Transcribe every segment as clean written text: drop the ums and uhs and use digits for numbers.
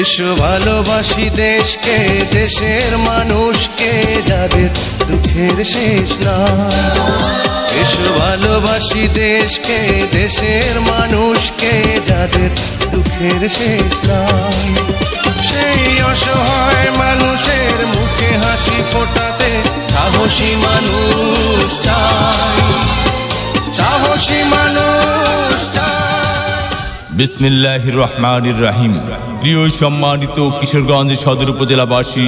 এসো ভালোবাসি দেশকে, দেশের মানুষকে, যাদের দুঃখের শেষ নাই। এসো ভালোবাসি দেশকে, দেশের মানুষকে, যাদের দুঃখের শেষ নাই। সেই অসহায় মানুষের মুখে হাসি ফোটাতে সাহসী মানুষ চাই, সাহসী মানুষ চাই। বিসমিল্লাহির রহমানির রহিম। প্রিয় সম্মানিত কিশোরগঞ্জ সদর উপজেলাবাসী,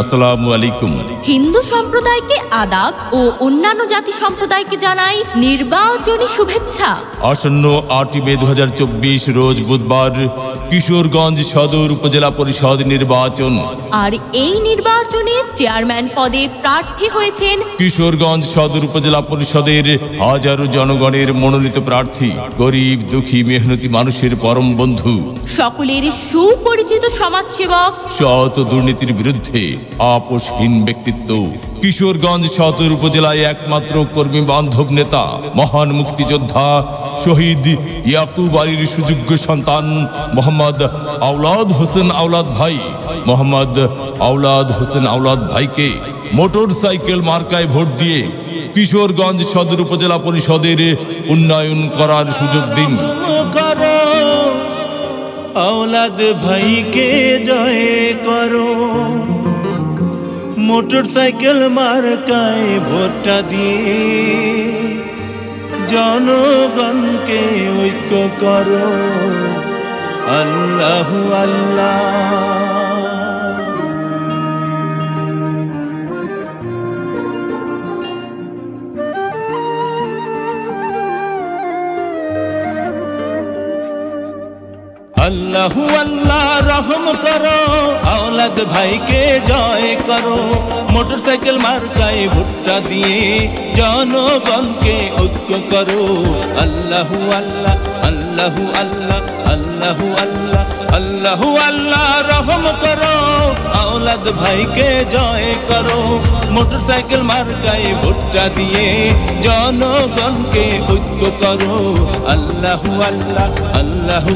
আসসালামু আলাইকুম। হিন্দু সম্প্রদায়কে আদাব ও অন্যান্য জাতি সম্প্রদায়কে জানাই নির্বাচনী শুভেচ্ছা। আসন্ন 8 মে 2024 রোজ বুধবার কিশোরগঞ্জ সদর উপজেলা পরিষদ নির্বাচন। আর এই নির্বাচনে চেয়ারম্যান পদে প্রার্থী হয়েছেন কিশোরগঞ্জ সদর উপজেলা পরিষদের হাজারো জনগণের মনোনীত প্রার্থী, গরিব দুঃখী মেহনতি মানুষের পরম বন্ধু, সকলের সুপরিচিত সমাজসেবক, সৎ দুর্নীতির বিরুদ্ধে আপোষহীন ব্যক্তিত্ব, কিশোরগঞ্জ সদর উপজেলায় একমাত্র কর্মী বান্ধব নেতা, মহান মুক্তিযোদ্ধা শহীদ ইয়াকুব আলীর সুযোগ্য সন্তান মোহাম্মদ আওলাদ হোসেন আওলাদ ভাই, মোহাম্মদ আওলাদ হোসেন আওলাদ ভাইকে মোটরসাইকেল মার্কায় ভোট দিয়ে কিশোরগঞ্জ সদর উপজেলা পরিষদের উন্নয়ন করার সুযোগ দিন। আওলাদ ভাইকে জয় করো, মোটরসাইকেল মার্কায় ভোটটা দিয়ে জনগণকে ঐক্য করো। আল্লাহু আল্লাহ। আল্লাহু আল্লাহ রহম করো, আওলাদ ভাইকে জয় করো, মোটরসাইকেল মার্কায় ভোটটা দিয়ে জনগণকে ঐক্য করো। আল্লাহু আল্লাহ, আল্লাহু আল্লাহ, আল্লাহু আল্লাহ, আল্লাহু আল্লাহ রহম করো, আওলাদ ভাইকে জয় করো, মোটরসাইকেল মার্কায় ভোটটা দিয়ে জনগণকে ঐক্য করো। আল্লাহু আল্লাহ, আল্লাহু